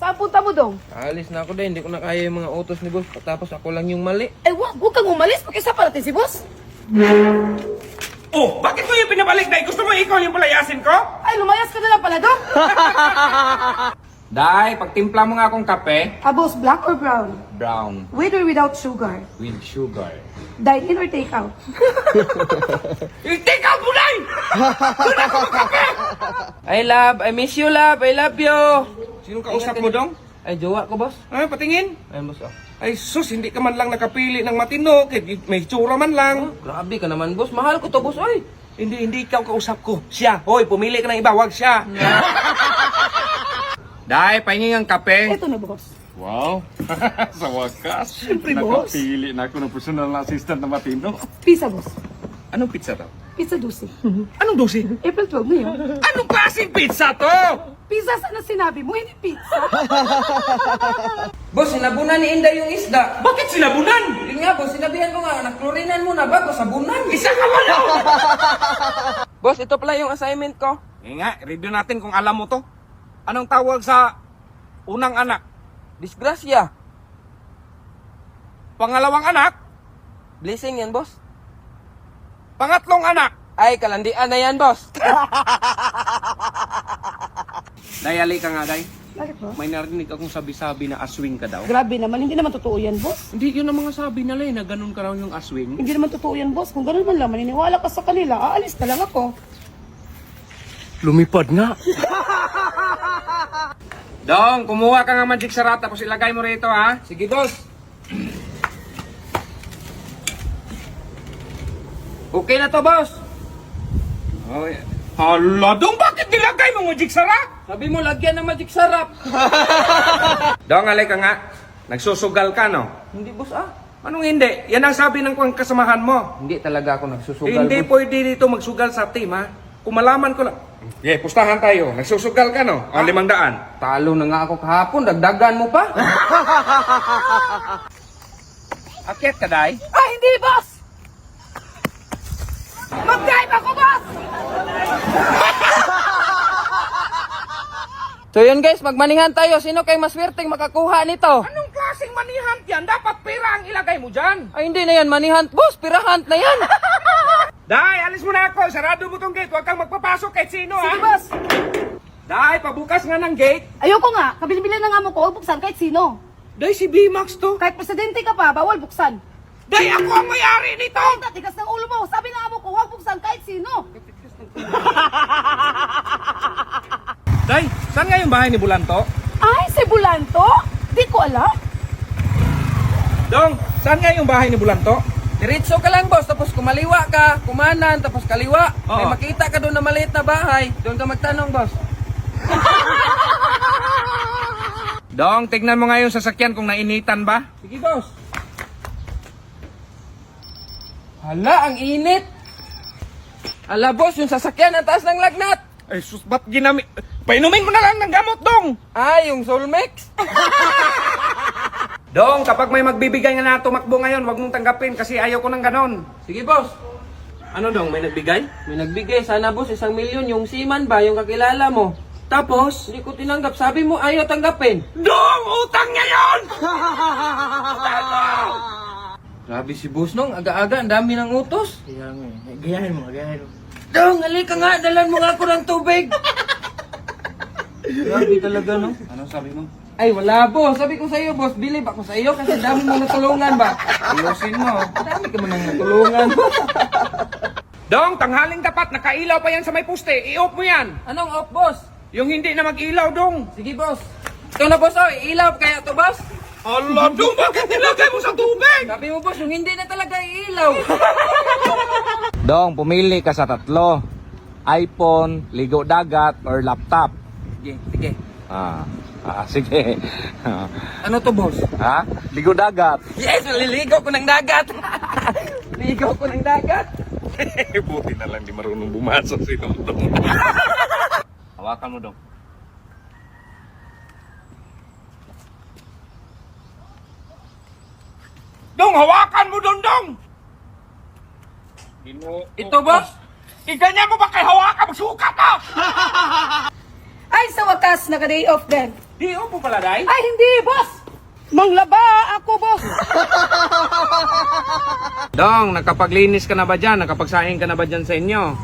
Saan punta mo, Dong? Alis na ako din, hindi ko na kaya yung mga utos ni boss. Tapos ako lang yung mali. Ay, huwag kang umalis. Mag-isa pa natin si boss. Oh, bakit mo yung pinabalik, Day? Gusto mo ikaw yung palayasin ko? Ay, lumayas ka na lang pala, Dong. Day, pagtimpla mo nga akong kape. Boss, black or brown? Brown With or without sugar? with sugar. Dine in or take out? I-take out mo, Day! I love, I miss you, love. I love you. Sinong kausap mo, Dong? Ay, jowa ko, boss. Ay, patingin. Ay, boss, oh. Ay, sus, hindi ka man lang nakapili ng matino. May tsura man lang. Grabe ka naman, boss. Mahal ko to, boss. Ay. Hindi ikaw kausap ko. Siya. Hoy, pumili ka ng iba, wag siya. Day, pahingin ang kape. Ito na, boss. Wow! Sa wakas, Siyempre, boss. nakapili na ako ng personal assistant na matino. Pizza, boss. Anong pizza to? Pizza Dusi. Anong dosi? April 12 ngayon. Anong klaseng pizza to? Pizza sana sinabi mo, hindi pizza. Boss, sinabunan ni Inday yung isda. Bakit sinabunan? Yun nga, boss. Sinabihan ko nga, naklorinan muna bago sabunan. Isa ka wala! Boss, ito pala yung assignment ko. Nga, review natin kung alam mo to. Anong tawag sa unang anak? Disgrasya. Pangalawang anak? Blessing yan, boss. Pangatlong anak? Ay, kalandian na yan, boss. Dayali ka nga, Day. Bakit, boss? May narinig akong sabi-sabi na aswing ka daw. Grabe naman, hindi naman totoo yan, boss. Hindi, yun ang mga sabi nila na ganun ka raw yung aswing. Hindi naman totoo yan, boss. Kung ganun man lang, maniniwala ka sa kanila, aalis na lang ako. Lumipad nga. Dong, kumuha ka nga magic sarap tapos ilagay mo rito, ha? Sige, boss. Okay na to, boss. Oh, hala, Dong, bakit nilagay mo magic sarap? Sabi mo, lagyan ng magic sarap. Dong, alay ka nga. Nagsusugal ka, no? Hindi, boss, ah. Anong hindi? Yan ang sabi ng kasamahan mo. Hindi talaga ako nagsusugal, Hindi boss. pwede dito magsugal sa team, ha? Kung malaman ko lang. Yeah, pustahan tayo. Nagsusugal ka, no? O, 500. Talo na nga ako kahapon, dagdagan mo pa. Akyat ka, Day? Ah, hindi, boss! Mag-drive ako, boss! So yun guys, magmanihan tayo. Sino kayo maswerteng makakuha nito? Anong klaseng manihant yan? Dapat pera ang ilagay mo dyan. Ay hindi na yan, manihant. Boss, pirahunt na yan. Day, alis mo na ako. Sarado mo tong gate. Huwag kang magpapasok kahit sino, ha? Sige, boss! Day, pabukas nga ng gate. Ayoko nga, kabilin na nga mo ko, huwag buksan kahit sino. Day, si B-Max to. Kahit presidente ka pa, bawal buksan. Day, ako ang may-ari nito. Ay, tigas ng ulo mo, sabi na nga mo ko, huwag buksan kahit sino. Day, saan nga yung bahay ni Bulanto? Ay, si Bulanto? Di ko alam. Dong, saan nga yung bahay ni Bulanto? Diretso ka lang boss, tapos kumaliwa ka, kumanan, tapos kaliwa. May Oo. makita ka doon na maliit na bahay. Doon ka magtanong boss. Dong, tignan mo nga yung sasakyan kung nainitan ba. Sige boss. Hala, ang init. Ala boss, yung sasakyan ang taas ng lagnat. Ay, sus, ba't ginamit? Painumin mo na lang ng gamot, Dong. Ay, yung Solmex. Dong, kapag may magbibigay nga na tumakbo ngayon, wag mong tanggapin kasi ayaw ko ng ganon. Sige boss. Ano, Dong, may nagbigay? May nagbigay, sana boss, 1 milyon. Yung seaman ba, yung kakilala mo. Tapos? Hindi ko tinanggap. Sabi mo, ayaw tanggapin. Dong, utang niya yun! Grabe si boss nung, aga-aga, ang dami ng utos. Kaya nga, gayahin mo, gayahin mo. Dong, halika nga, dalan mo nga ako ng tubig. Grabe talaga, no? Anong sabi mo? Ay, wala, boss. Sabi ko sa iyo, boss, bilib ako sa iyo kasi dami mo natulungan ba? Ayusin mo. Dami ka mo nang natulungan. Dong, tanghaling tapat, nakailaw pa yan sa may poste. I-off mo yan. Anong off, boss? Yung hindi na mag-ilaw, Dong. Sige, boss. Ito na, boss, oh. Ilaw kaya to, boss? Allah, Dong, bakit nilagay mo sa tubig? Sabi mo, boss, yung hindi na talaga iilaw. Dong, pumili ka sa 3. iPhone, ligo dagat, or laptop. Sige, sige. Sige. Ano to, boss? Ha? Ligo dagat. Yes, maliligo ko ng dagat. Ligo ko ng dagat. Buti na lang di marunong bumasok si Dong. Hawakan mo, Dong. Dong, hawakan mo, Dong! Ito, boss? Iganyan mo ba kay hawakan? Magsukat na! Ay, sa wakas, naka-day off din. Di upo pala, day. Ay, hindi, boss! Manglaba ako, boss! Dong, nakapaglinis ka na ba dyan? Nakapagsaing ka na ba dyan sa inyo?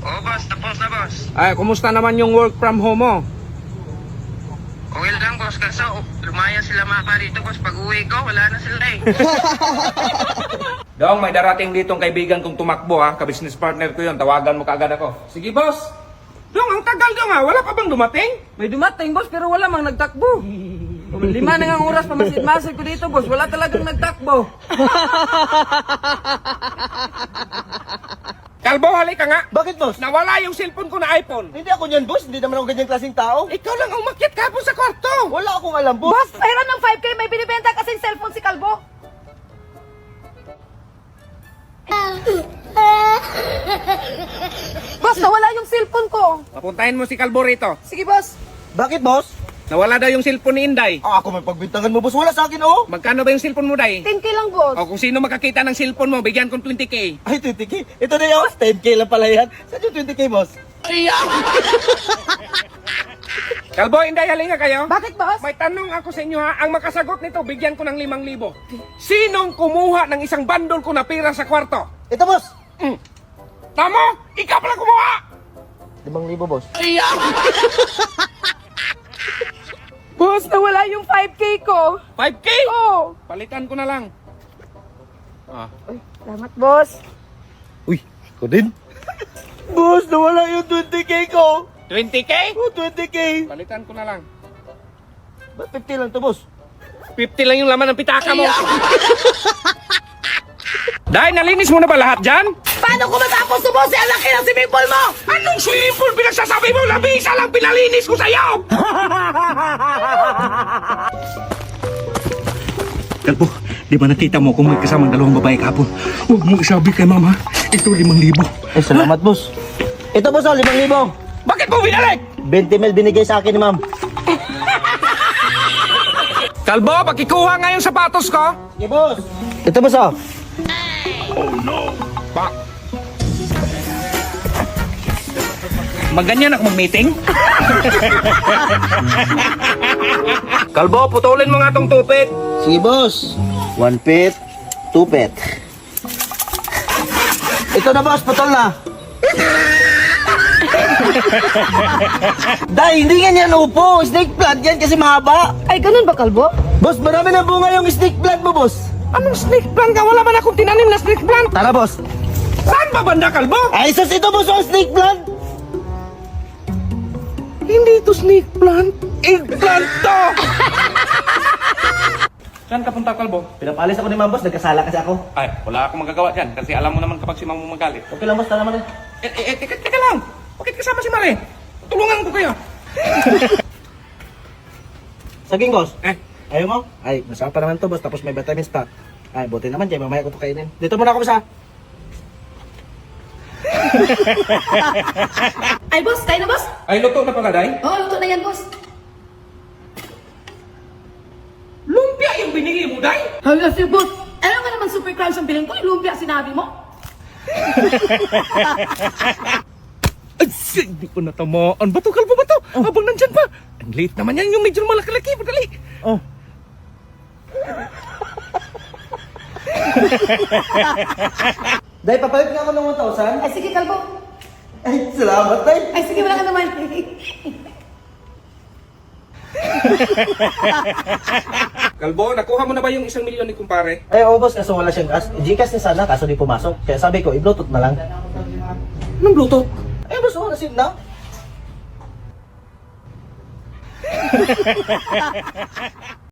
Oo, boss. Tapos na, boss. Ay, kumusta naman yung work from home mo? Okay lang, boss. Kaso, lumaya sila maka rito, boss. Pag uwi ko, wala na sila eh. Dong, may darating ditong kaibigan kong tumakbo ha. Ka-business partner ko yun. Tawagan mo kaagad ako. Sige, boss. Dong, ang tagal dong ha. Wala pa bang dumating? May dumating, boss, pero wala mang nagtakbo. 5 na nga oras pa masid-masid ko dito, boss. Wala talagang nagtakbo. Kalbo, halika nga. Bakit, boss? Nawala yung cellphone ko na iPhone. Hindi ako niyan, boss. Hindi naman ako ganyang klaseng tao. Ikaw lang ang umakyat kahapon sa kwarto. Wala akong alam, boss. Boss, mayroon ng 5K, may binibenta kasing cellphone si Kalbo. Boss, nawala yung cellphone ko. Papuntahin mo si Kalbo rito. Sige, boss. Bakit, boss? Nawala daw yung cellphone ni Inday. Ako may pagbintangan mo, boss. Wala sa akin, oh. Magkano ba yung cellphone mo, Day? 10K lang, boss. O kung sino makakita ng cellphone mo, bigyan kong 20K. Ay, 20K. Ito na yun. 10K lang pala yan. Saan yung 20K, boss? Kalbo, Inday, halika kayo. Bakit, boss? May tanong ako sa inyo ha. Ang makasagot nito, bigyan ko ng 5,000. Sinong kumuha ng isang bandol ko na pera sa kwarto? Ito, boss. Tamo? Ikaw pala kumuha! 5,000, boss. Boss, nawala yung 5K ko. 5K? Oh. Palitan ko na lang. Ah. Salamat, boss. Uy, ako din. Boss, nawala yung 20K ko. 20K? Oh, 20K. Palitan ko na lang. Ba't 50 lang to, boss? 50 lang yung laman ng pitaka mo. Dahil nalinis mo na ba lahat dyan? Paano ko matapos to, boss? Ang laki ng swimming pool mo! Anong swimming pool pinagsasabi mo? Labisa lang pinalinis ko sa'yo! Kalbo, di ba nakita mo kung may kasamang dalawang babae kahapon? Huwag mo isabi kay mama. Ito 5,000. Eh, salamat, boss. Ito, boss, oh, 5,000. Bakit mo binalik? 20 mil binigay sa akin ni ma'am. Kalbo, pakikuha nga yung sapatos ko. Sige, boss. Ito, boss, oh. Maganyan ako mag-meeting? Kalbo, putulin mo nga tong tupit. Sige, boss. 1 pit, 2 pit. Ito na, boss. Putol na. Day, hindi nga yan upo. Snake plant yan kasi mahaba. Ay, ganun ba, Kalbo? Boss, marami na bunga yung snake plant mo, boss. Anong snake plant ka? Wala man akong tinanim na snake plant. Tara, boss. Saan ba banda, Kalbo? Ay, sus, ito, boss, ang snake plant. Hindi ito snake plant. Eggplant to! Saan ka punta, Kalbo? Pinapalis ako ni ma'am, boss. Nagkasala kasi ako. Ay, wala akong magagawa dyan kasi alam mo naman kapag si Mamo magalit. Okay lang, boss. Tara naman eh. Teka lang. Bakit kasama si Mare? Tulungan ko kayo. Saging, boss. Eh, Ayaw mo? Ay, masarap pa naman to, boss. Tapos may vitamins pa. Ay, buti naman, Jay. Mamaya ko to kainin. Dito muna ako, boss, ha? Ay, boss, kain na, boss? ay luto na pala, Day. Oo, luto na yan, boss. Lumpia yung binili mo, Day. Hala, si boss. Alam nga naman super crunch ang bilhin ko. Yung lumpia sinabi mo. Ay, hindi ko natamaan. Bato, Kalbo, bato. Habang nandyan pa. Ang late naman yan yung medyo malaki-laki. Madali. Oh. Day, papalit nga ako ng 1,000. Ay, sige, Kalbo. Ay, salamat, Day. Ay, sige, wala ka naman. Kalbo, nakuha mo na ba yung 1 milyon ni kumpare? Ay, oo, boss. Kaso wala siyang cash. Gcash niya sana, kaso di pumasok. Kaya sabi ko, i-bluetooth na lang. Anong Bluetooth? Ay, boss, oo, nasin na.